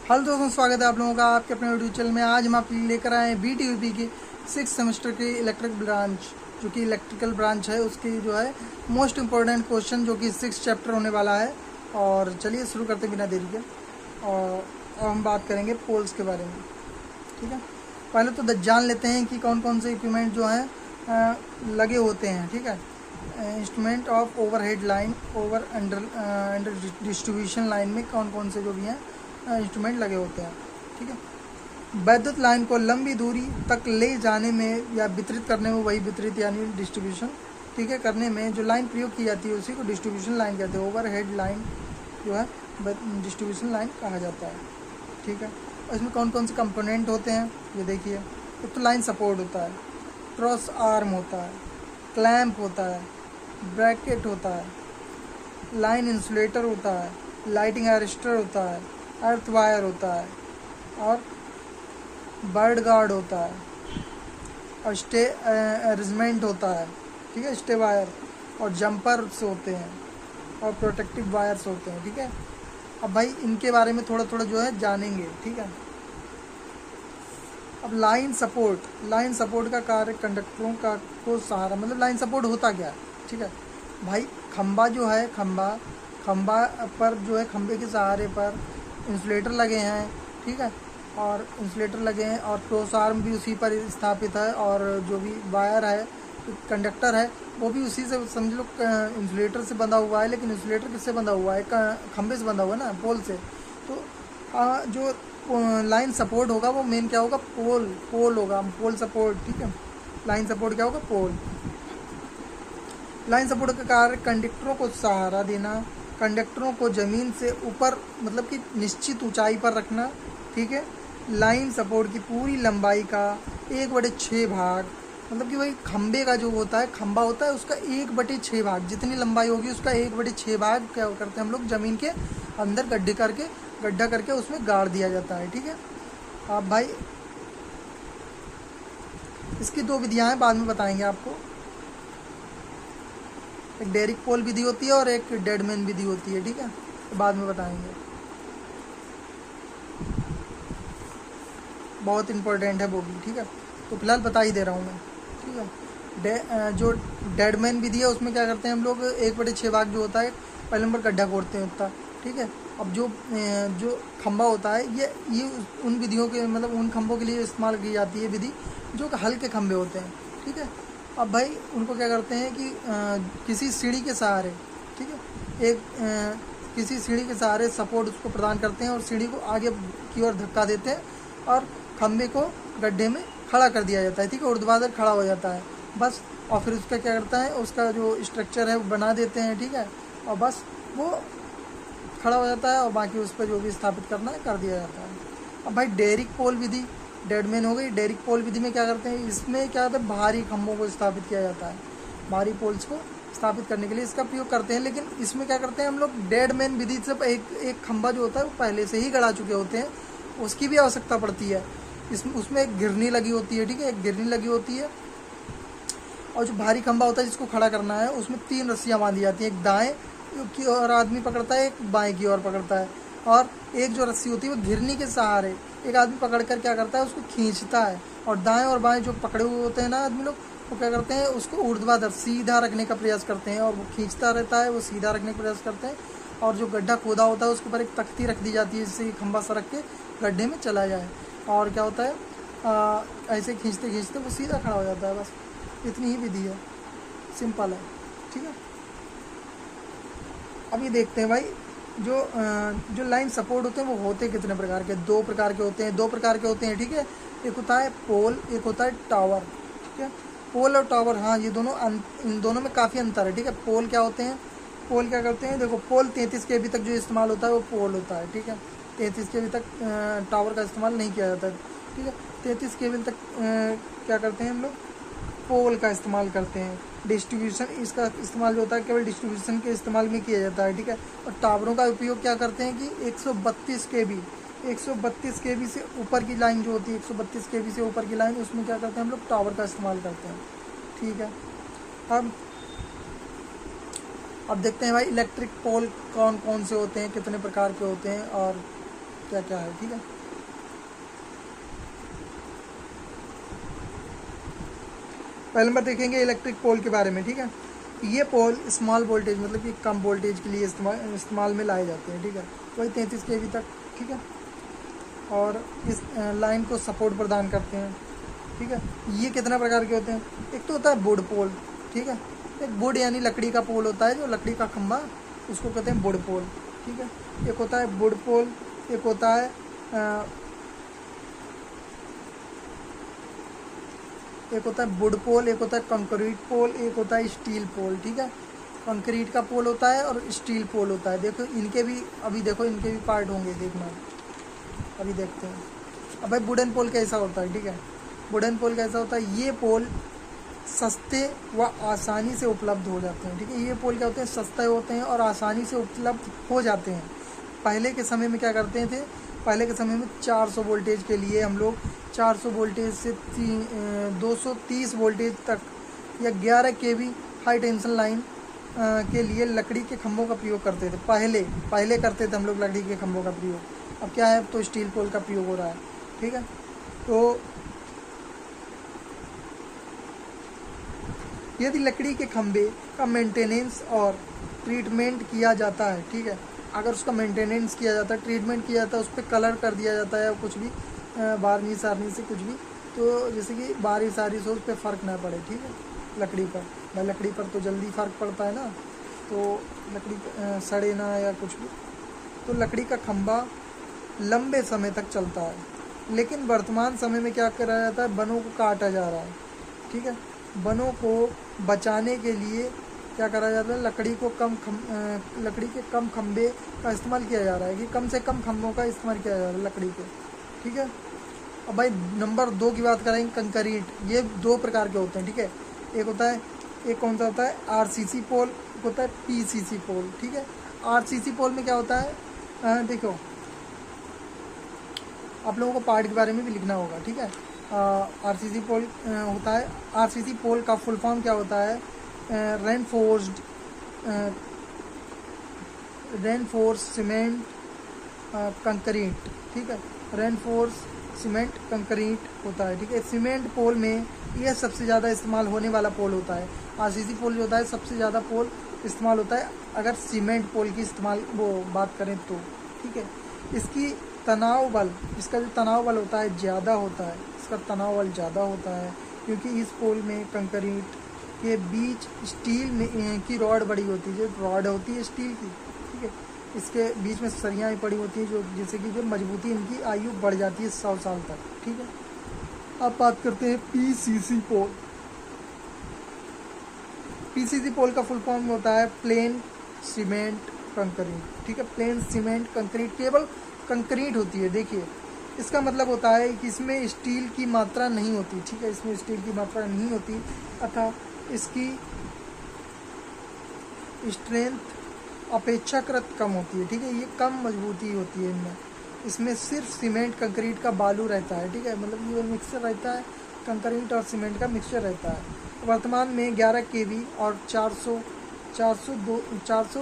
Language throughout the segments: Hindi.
हेलो दोस्तों, स्वागत है आप लोगों का आपके अपने यूट्यूब चैनल में। आज हम आपके लिए लेकर आए हैं BTUP के 6 सेमेस्टर के इलेक्ट्रिक ब्रांच, जो कि इलेक्ट्रिकल ब्रांच है, उसकी जो है मोस्ट इम्पोर्टेंट क्वेश्चन, जो कि 6 चैप्टर होने वाला है। और चलिए शुरू करते बिना देरी के। और अब हम बात करेंगे पोल्स के बारे में। ठीक है, पहले तो जान लेते हैं कि कौन कौन से इक्विपमेंट जो हैं लगे होते हैं। ठीक है, instrument of overhead line, over under distribution line में कौन कौन से जो भी हैं इंस्ट्रूमेंट लगे होते हैं। ठीक है, वैद्युत लाइन को लंबी दूरी तक ले जाने में या वितरित करने में, वही वितरित यानी डिस्ट्रीब्यूशन, ठीक है, करने में जो लाइन प्रयोग की जाती है उसी को डिस्ट्रीब्यूशन लाइन कहते हैं। ओवरहेड लाइन जो है डिस्ट्रीब्यूशन लाइन कहा जाता है। ठीक है, इसमें कौन कौन से कंपोनेंट होते हैं ये देखिए। एक तो लाइन सपोर्ट होता है, क्रॉस आर्म होता है, क्लैंप होता है, ब्रैकेट होता है, लाइन इंसुलेटर होता है, लाइटिंग अरेस्टर होता है, अर्थ वायर होता है, और बर्ड गार्ड होता है, और स्टे अरेंजमेंट होता है। ठीक है, स्टे वायर और जंपर्स होते हैं, और प्रोटेक्टिव वायर्स होते हैं। ठीक है, अब भाई इनके बारे में थोड़ा थोड़ा जो है जानेंगे। ठीक है, अब लाइन सपोर्ट का कार्य कंडक्टरों का को सहारा, मतलब लाइन सपोर्ट होता क्या है। ठीक है भाई, खंबा जो है, खंबा पर जो है, खंबे के सहारे पर इंसुलेटर लगे हैं। ठीक है, और इंसुलेटर लगे हैं, और क्रॉस आर्म भी उसी पर स्थापित है, और जो भी वायर है, कंडक्टर है, वो भी उसी से, समझ लो इंसुलेटर से बंधा हुआ है। लेकिन इंसुलेटर किससे बंधा हुआ है? खंबे से बंधा हुआ है ना, पोल से। तो जो लाइन सपोर्ट होगा वो मेन क्या होगा? पोल होगा, पोल सपोर्ट। ठीक है, लाइन सपोर्ट क्या होगा? पोल। लाइन सपोर्ट का कार्य कंडक्टरों को सहारा देना, कंडक्टरों को ज़मीन से ऊपर, मतलब कि निश्चित ऊंचाई पर रखना। ठीक है, लाइन सपोर्ट की पूरी लंबाई का 1/6 भाग, मतलब कि वही खंबे का जो होता है, खंबा होता है, उसका 1/6 भाग, जितनी लंबाई होगी उसका 1/6 भाग क्या करते हैं हम लोग? ज़मीन के अंदर गड्ढा करके उसमें गाड़ दिया जाता है। ठीक है, अब भाई इसकी 2 विधियाँ हैं, बाद में बताएंगे आपको। एक डेरिक पोल विधि होती है और एक डेडमैन विधि होती है। ठीक है, तो बाद में बताएंगे, बहुत इंपॉर्टेंट है वो भी। ठीक है, तो फिलहाल बता ही दे रहा हूँ मैं। ठीक है, जो डेडमैन विधि है उसमें क्या करते हैं हम लोग? 1/6 भाग जो होता है, पहले नंबर गड्ढा खोदते हैं उतना। ठीक है, अब जो खंबा होता है, ये उन विधियों के, मतलब उन खंभों के लिए इस्तेमाल की जाती है विधि जो हल्के खंभे होते हैं। ठीक है, अब भाई उनको क्या करते हैं कि किसी सीढ़ी के सहारे, ठीक है, किसी सीढ़ी के सहारे सपोर्ट उसको प्रदान करते हैं, और सीढ़ी को आगे की ओर धक्का देते हैं, और खंभे को गड्ढे में खड़ा कर दिया जाता है। ठीक है, ऊर्ध्वाधर खड़ा हो जाता है बस। और फिर उसका क्या करता है, उसका जो स्ट्रक्चर है वो बना देते हैं। ठीक है, और बस वो खड़ा हो जाता है, और बाकी उस पर जो भी स्थापित करना है कर दिया जाता है। अब भाई डेरिक पोल विधि, डेडमैन हो गई। डेरिक पोल विधि में क्या करते हैं? इसमें क्या होता है? भारी खंभों को स्थापित किया जाता है, भारी पोल्स को स्थापित करने के लिए इसका प्रयोग करते हैं। लेकिन इसमें क्या करते हैं हम लोग? डेडमैन विधि से एक खंभा जो होता है वो पहले से ही गड़ा चुके होते हैं, उसकी भी आवश्यकता पड़ती है। उसमें एक गिरनी लगी होती है। ठीक है, एक गिरनी लगी होती है, और जो भारी खंभा होता है जिसको खड़ा करना है, उसमें 3 रस्सियाँ बांधी जाती हैं। एक दाएं की ओर आदमी पकड़ता है, एक बाएं की ओर पकड़ता है, और एक जो रस्सी होती है वो घिरनी के सहारे एक आदमी पकड़ कर क्या करता है? उसको खींचता है। और दाएं और बाएं जो पकड़े हुए होते हैं ना आदमी लोग, वो क्या करते हैं? उसको ऊर्ध्वाधर सीधा रखने का प्रयास करते हैं, और वो खींचता रहता है, वो सीधा रखने का प्रयास करते हैं। और जो गड्ढा खोदा होता है उसके ऊपर एक तख्ती रख दी जाती है, जिससे खंभा सरक के गड्ढे में चला जाए। और क्या होता है, ऐसे खींचते खींचते वो सीधा खड़ा हो जाता है। बस इतनी ही विधि है, सिंपल है। ठीक है, अब ये देखते हैं भाई, जो लाइन सपोर्ट होते हैं वो होते कितने प्रकार के? 2 प्रकार के होते हैं। ठीक है, एक होता है पोल, एक होता है टावर। ठीक है, पोल और टावर, हाँ, ये दोनों इन दोनों में काफ़ी अंतर है। ठीक है, पोल क्या होते हैं? पोल क्या करते हैं? देखो, पोल 33 kV तक जो इस्तेमाल होता है वो पोल होता है। ठीक है, 33 kV तक टावर का इस्तेमाल नहीं किया जाता है। ठीक है, 33 kV तक क्या करते हैं हम लोग? पोल का इस्तेमाल करते हैं। डिस्ट्रीब्यूशन, इसका इस्तेमाल जो होता है केवल डिस्ट्रीब्यूशन के इस्तेमाल में किया जाता है। ठीक है, और टावरों का उपयोग क्या करते हैं कि 132 kV से ऊपर की लाइन जो होती है, 132 kV से ऊपर की लाइन, उसमें क्या करते हैं हम लोग? टावर का इस्तेमाल करते हैं। ठीक है, अब देखते हैं भाई इलेक्ट्रिक पोल कौन कौन से होते हैं, कितने प्रकार के होते हैं, और क्या क्या है, ठीक है। पहले नंबर देखेंगे इलेक्ट्रिक पोल के बारे में, ठीक है। ये पोल स्मॉल वोल्टेज मतलब कि कम वोल्टेज के लिए इस्तेमाल में लाए जाते हैं, ठीक है, वही 33 kV तक, ठीक है। और इस लाइन को सपोर्ट प्रदान करते हैं, ठीक है। ये कितना प्रकार के होते हैं, एक तो होता है वुड पोल, ठीक है। एक वुड यानी लकड़ी का पोल होता है, जो लकड़ी का खंभा, उसको कहते हैं वुड पोल, ठीक है। एक होता है वुड पोल, एक होता है एक होता है वुड पोल, एक होता है कंक्रीट पोल, एक होता है स्टील पोल, ठीक है। कंक्रीट का पोल होता है और स्टील पोल होता है। देखो इनके भी, अभी देखो इनके भी पार्ट होंगे, देखना अभी देखते हैं। अब भाई वुडन पोल कैसा होता है, ठीक है। वुडन पोल कैसा होता है, ये पोल सस्ते व आसानी से उपलब्ध हो जाते हैं, ठीक है। ये पोल क्या होते हैं, सस्ते होते हैं और आसानी से उपलब्ध हो जाते हैं। पहले के समय में क्या करते थे, पहले के समय में 400 वोल्टेज के लिए हम लोग 400 वोल्टेज से 230 वोल्टेज तक या 11 kV हाई टेंशन लाइन के लिए लकड़ी के खंभों का प्रयोग करते थे। पहले करते थे हम लोग लकड़ी के खंभों का प्रयोग। अब क्या है, तो स्टील पोल का प्रयोग हो रहा है, ठीक है। तो यदि लकड़ी के खंभे का मेंटेनेंस और ट्रीटमेंट किया जाता है, ठीक है, अगर उसका मेंटेनेंस किया जाता है, ट्रीटमेंट किया जाता है, उस पर कलर कर दिया जाता है, कुछ भी बारनी सारनी से कुछ भी, तो जैसे कि बारिश आरिश हो, उस पर फ़र्क ना पड़े, ठीक है। लकड़ी पर, भाई लकड़ी पर तो जल्दी फ़र्क पड़ता है ना, तो लकड़ी सड़े ना या कुछ भी, तो लकड़ी का खंभा लंबे समय तक चलता है। लेकिन वर्तमान समय में क्या करा जाता है, वनों को काटा जा रहा है, ठीक है। वनों को बचाने के लिए क्या करा जाता है, लकड़ी के कम खंभे का इस्तेमाल किया जा रहा है, कि कम से कम खंभों का इस्तेमाल किया जा रहा है लकड़ी के, ठीक है। अब भाई नंबर 2 की बात करेंगे, कंक्रीट। ये 2 प्रकार के होते हैं, ठीक है। एक कौन सा होता है, RCC पोल, एक होता है PCC पोल, ठीक है। RCC पोल में क्या होता है, देखो आप लोगों को पार्ट के बारे में भी लिखना होगा, ठीक है। RCC पोल होता है, RCC पोल का फुल फॉर्म क्या होता है, रेनफोर्स सीमेंट कंक्रीट, ठीक है। रेनफोर्स सीमेंट कंक्रीट होता है, ठीक है। सीमेंट पोल में यह सबसे ज़्यादा इस्तेमाल होने वाला पोल होता है। RCC पोल जो होता है सबसे ज़्यादा पोल इस्तेमाल होता है अगर सीमेंट पोल की इस्तेमाल वो बात करें तो, ठीक है। इसका जो तनाव बल होता है ज़्यादा होता है, इसका तनाव बल ज़्यादा होता है, क्योंकि इस पोल में कंक्रीट के बीच स्टील की रॉड बड़ी होती है, जो रॉड होती है स्टील की, ठीक है। इसके बीच में सरियाँ पड़ी होती हैं, जो जिससे कि जो मजबूती इनकी आयु बढ़ जाती है 100 साल तक, ठीक है। अब बात करते हैं PCC पोल। PCC पोल का फुल फॉर्म होता है प्लेन सीमेंट कंक्रीट, ठीक है। प्लेन सीमेंट कंक्रीट केवल कंक्रीट होती है, देखिए इसका मतलब होता है कि इसमें स्टील की मात्रा नहीं होती, ठीक है। इसमें स्टील की मात्रा नहीं होती, अतः इसकी स्ट्रेंथ अपेक्षाकृत कम होती है, ठीक है। ये कम मजबूती होती है इनमें। इसमें सिर्फ सीमेंट कंक्रीट का बालू रहता है, ठीक है, मतलब ये मिक्सचर रहता है, कंक्रीट और सीमेंट का मिक्सचर रहता है। वर्तमान में 11 kV और 400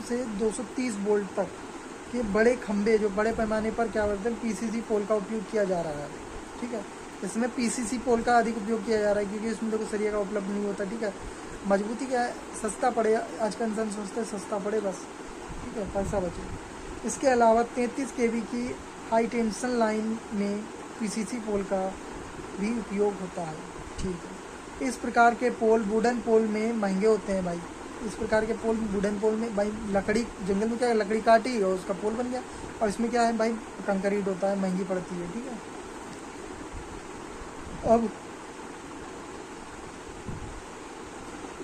से 230 वोल्ट तक के बड़े खंभे, जो बड़े पैमाने पर क्या बोलते हैं, PCC पोल का उपयोग किया जा रहा है, ठीक है। इसमें PCC पोल का अधिक उपयोग किया जा रहा है, क्योंकि इसमें देखो सरिया का उपलब्ध नहीं होता, ठीक है। मजबूती क्या है, सस्ता पड़े, आज का इंसान सोचता है सस्ता पड़े बस, ठीक है, पैसा बचे। इसके अलावा 33 kV की हाई टेंशन लाइन में PCC पोल का भी उपयोग होता है, ठीक है। इस प्रकार के पोल वुडन पोल में महंगे होते हैं भाई। इस प्रकार के पोल वुडन पोल में भाई लकड़ी, जंगल में क्या है, लकड़ी काटी और उसका पोल बन गया, और इसमें क्या है भाई, कंक्रीट होता है, महंगी पड़ती है, ठीक है। अब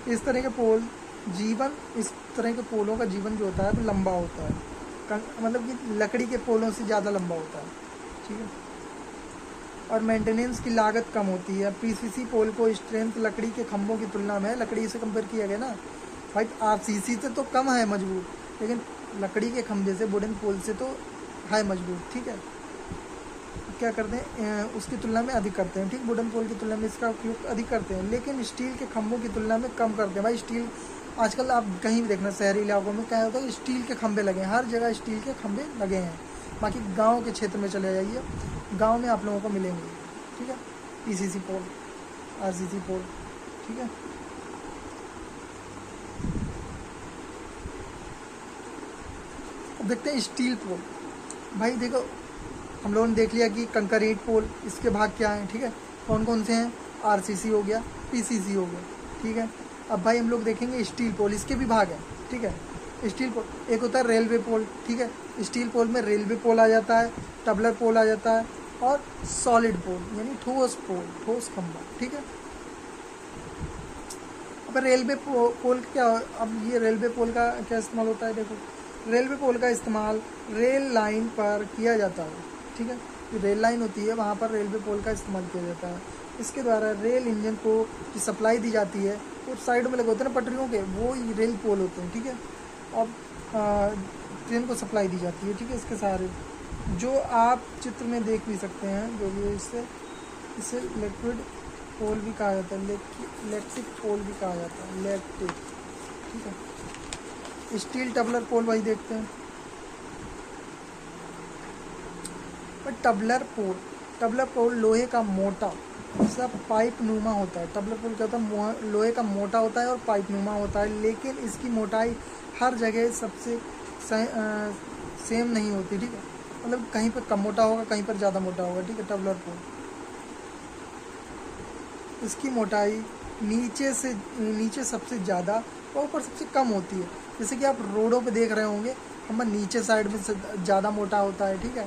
इस तरह के पोलों का जीवन जो होता है वो लंबा होता है, मतलब कि लकड़ी के पोलों से ज़्यादा लंबा होता है, ठीक है। और मेंटेनेंस की लागत कम होती है। PCC पोल को स्ट्रेंथ लकड़ी के खंभों की तुलना में, लकड़ी से कंपेयर किया गया ना भाई, RCC से तो कम है मजबूत, लेकिन लकड़ी के खंभे से, वुडन पोल से तो है मजबूत, ठीक है। क्या करते हैं, उसकी तुलना में अधिक करते हैं, ठीक। वुडन पोल की तुलना में इसका उपयोग अधिक करते हैं, लेकिन स्टील के खंभों की तुलना में कम करते हैं भाई। स्टील आजकल आप कहीं भी देखना, शहरी इलाकों में क्या होता है, स्टील के खंभे लगे हैं, हर जगह स्टील के खंभे लगे हैं बाकी गांव के क्षेत्र में चले जाइए, गांव में आप लोगों को मिलेंगे, ठीक है। पीसीसी पोल, आरसीसी पोल, ठीक है। अब देखते हैं स्टील पोल। भाई देखो, हम लोगों ने देख लिया कि कंक्रीट पोल, इसके भाग क्या हैं, ठीक है, कौन कौन से हैं। आरसीसी हो गया, पीसीसी हो गया, ठीक है। अब भाई हम लोग देखेंगे स्टील पोल, इसके भी भाग हैं, ठीक है। स्टील पोल एक होता है रेलवे पोल, ठीक है। स्टील पोल में रेलवे पोल आ जाता है, टबलर पोल आ जाता है, और सॉलिड पोल यानी ठोस पोल, ठोस खंभा, ठीक है। अब रेलवे पोल क्या, अब ये रेलवे पोल का क्या इस्तेमाल होता है, देखो रेलवे पोल का इस्तेमाल रेल लाइन पर किया जाता है, ठीक है। जो रेल लाइन होती है वहाँ पर रेलवे पोल का इस्तेमाल किया जाता है। इसके द्वारा रेल इंजन को जो सप्लाई दी जाती है, वो साइड में लगे होते हैं ना पटरियों के, वो रेल पोल होते हैं, ठीक है। अब ट्रेन को सप्लाई दी जाती है, ठीक है, इसके सहारे। जो आप चित्र में देख भी सकते हैं, जो भी इसे लिक्विड पोल भी कहा जाता है, इलेक्ट्रिक पोल भी कहा जाता है, इलेक्ट्रिक, ठीक है। स्टील टबलर पोल वही देखते हैं। पर टबलर पोल लोहे का मोटा सा पाइप नुमा होता है। टबलर पोल क्या होता है, लोहे का मोटा होता है और पाइप नुमा होता है, लेकिन इसकी मोटाई हर जगह सबसे सेम नहीं होती, ठीक है। मतलब कहीं पर कम मोटा होगा, कहीं पर ज़्यादा मोटा होगा, ठीक है। टबलर पोल, इसकी मोटाई नीचे सबसे ज़्यादा और ऊपर सबसे कम होती है। जैसे कि आप रोडों पे देख रहे होंगे, हमारे नीचे साइड में ज़्यादा मोटा होता है, ठीक है।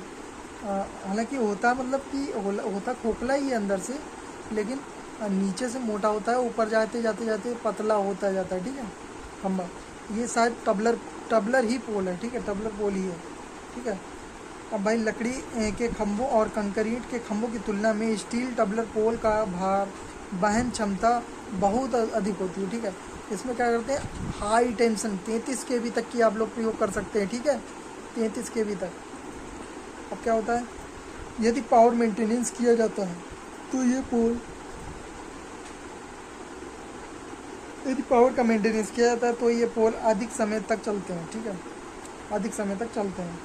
हालांकि होता मतलब कि होता खोखला ही है अंदर से, लेकिन नीचे से मोटा होता है, ऊपर जाते जाते पतला होता जाता है, ठीक है, खंभा। ये शायद टबलर ही पोल है, ठीक है, टबलर पोल ही है, ठीक है। अब भाई लकड़ी के खंभों और कंक्रीट के खंभों की तुलना में स्टील टबलर पोल का भार वहन क्षमता बहुत अधिक होती है, ठीक है। इसमें क्या करते हैं, हाई टेंशन 33 kV तक की आप लोग प्रयोग कर सकते हैं, ठीक है, 33 kV तक। अब क्या होता है, यदि पावर मेंटेनेंस किया जाता है तो ये पोल, यदि पावर का मेंटेनेंस किया जाता है तो ये पोल अधिक समय तक चलते हैं, ठीक है, अधिक समय तक चलते हैं।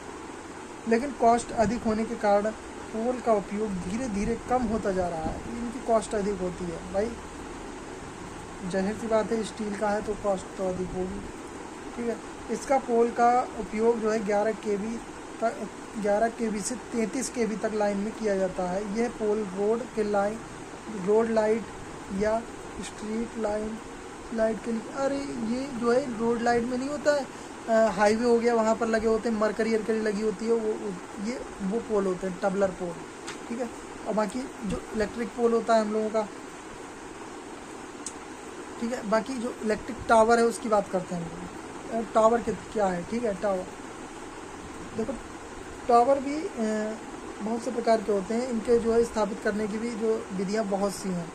लेकिन कॉस्ट अधिक होने के कारण पोल का उपयोग धीरे धीरे कम होता जा रहा है। इनकी कॉस्ट अधिक होती है भाई, जाहिर सी बात है, स्टील का है तो कॉस्ट तो अधिक होगी, ठीक है। इसका पोल का उपयोग जो है 11 kV से 33 kV तक लाइन में किया जाता है। यह पोल रोड लाइट या स्ट्रीट लाइट के लिए, अरे ये जो है रोड लाइट में नहीं होता है, हाईवे हो गया वहाँ पर लगे होते हैं, मरकरी लगी होती है, वो पोल होते हैं टबलर पोल, ठीक है। और बाकी जो इलेक्ट्रिक पोल होता है हम लोगों का, ठीक है, बाकी जो इलेक्ट्रिक टावर है उसकी बात करते हैं हम लोग। टावर क्या है, ठीक है। टावर देखो, टावर भी बहुत से प्रकार के होते हैं, इनके जो है स्थापित करने की भी जो विधियाँ बहुत सी हैं।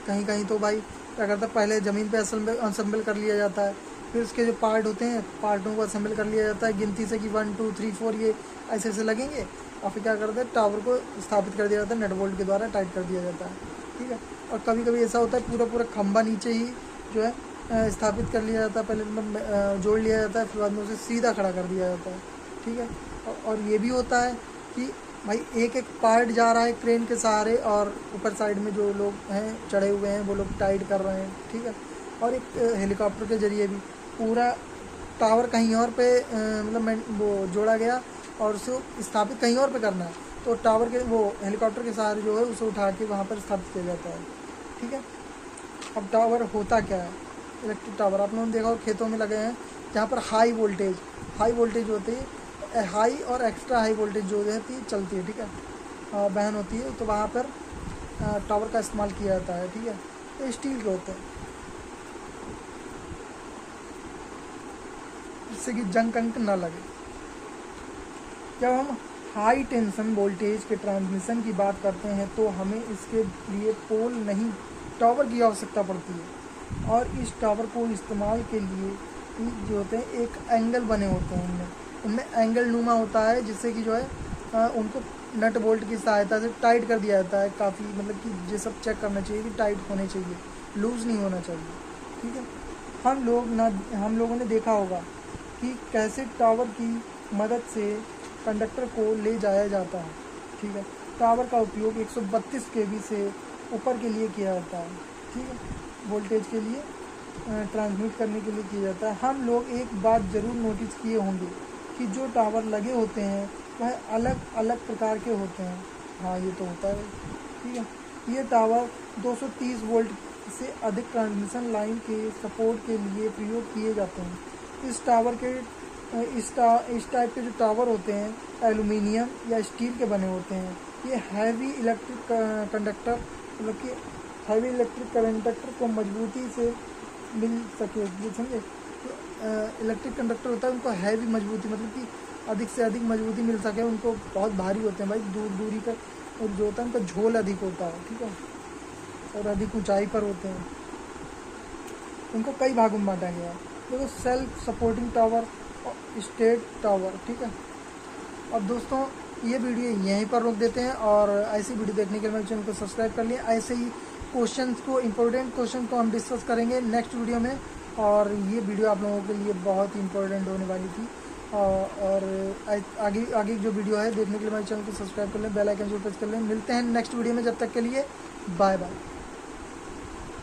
कहीं कहीं तो भाई क्या करता है, पहले ज़मीन पे असेंबल कर लिया जाता है, फिर उसके जो पार्ट होते हैं, पार्टों को असेंबल कर लिया जाता है गिनती से कि 1 2 3 4 ये ऐसे लगेंगे, और फिर क्या करते हैं, टावर को स्थापित कर दिया जाता है, नट बोल्ट के द्वारा टाइट कर दिया जाता है, ठीक है। और कभी कभी ऐसा होता है पूरा खंभा नीचे ही जो है स्थापित कर लिया जाता है, पहले जोड़ लिया जाता है, फिर बाद में उसे सीधा खड़ा कर दिया जाता है, ठीक है। और ये भी होता है कि भाई एक पार्ट जा रहा है क्रेन के सहारे, और ऊपर साइड में जो लोग हैं चढ़े हुए हैं वो लोग टाइट कर रहे हैं, ठीक है। और एक हेलीकॉप्टर के जरिए भी पूरा टावर कहीं और पे मतलब वो जोड़ा गया, और उसे स्थापित कहीं और पे करना है, तो टावर के वो हेलीकॉप्टर के सहारे जो है उसे उठा के वहाँ पर स्थापित किया जाता है, ठीक है। अब टावर होता क्या है, इलेक्ट्रिक टावर आप लोगों ने देखा और खेतों में लगे हैं, जहाँ पर हाई वोल्टेज होती है, हाई और एक्स्ट्रा हाई वोल्टेज जो रहती है चलती है, ठीक है, बहन होती है, तो वहाँ पर टावर का इस्तेमाल किया जाता है, ठीक है। तो स्टील के होते हैं, जिससे कि जंग ना लगे। जब हम हाई टेंशन वोल्टेज के ट्रांसमिशन की बात करते हैं तो हमें इसके लिए पोल नहीं, टावर की आवश्यकता पड़ती है, और इस टावर को इस्तेमाल के लिए जो होते हैं एक एंगल बने होते हैं, उनमें एंगल नुमा होता है, जिससे कि जो है उनको नट बोल्ट की सहायता से टाइट कर दिया जाता है, काफ़ी मतलब कि ये सब चेक करना चाहिए कि टाइट होने चाहिए, लूज़ नहीं होना चाहिए, ठीक है। हम लोगों ने देखा होगा कि कैसे टावर की मदद से कंडक्टर को ले जाया जाता है। ठीक है, टावर का उपयोग 132 kV से ऊपर के लिए किया जाता है। ठीक है, वोल्टेज के लिए ट्रांसमिट करने के लिए किया जाता है। हम लोग एक बात ज़रूर नोटिस किए होंगे कि जो टावर लगे होते हैं वह अलग अलग प्रकार के होते हैं। हाँ, ये तो होता है। ठीक है, ये टावर 230 वोल्ट से अधिक ट्रांसमिशन लाइन के सपोर्ट के लिए प्रयोग किए जाते हैं। इस टाइप के जो टावर होते हैं एल्युमिनियम या स्टील के बने होते हैं। ये हैवी इलेक्ट्रिक कंडक्टर, मतलब कि हैवी इलेक्ट्रिक कंडक्टर को मजबूती से मिल सके, ये समझे। तो इलेक्ट्रिक कंडक्टर होता है उनको हैवी मजबूती, मतलब कि अधिक से अधिक मजबूती मिल सके, उनको बहुत भारी होते हैं भाई, दूरी का और जो होता है उनका झोल अधिक होता है। ठीक है, और अधिक ऊंचाई पर होते हैं। उनको कई भागों में बांटा गया है, देखो, सेल्फ सपोर्टिंग टावर और स्टेट टावर। ठीक है, अब दोस्तों ये वीडियो यहीं पर रोक देते हैं, और ऐसी वीडियो देखने के लिए मेरे चैनल को सब्सक्राइब कर लिए। ऐसे ही क्वेश्चंस को, इम्पोर्टेंट क्वेश्चन को हम डिस्कस करेंगे नेक्स्ट वीडियो में, और ये वीडियो आप लोगों के लिए बहुत ही इंपॉर्टेंट होने वाली थी। और आगे जो वीडियो है देखने के लिए मेरे चैनल को सब्सक्राइब कर लें, बेल आइकन जरूर प्रेस कर लें। मिलते हैं नेक्स्ट वीडियो में, जब तक के लिए बाय बाय।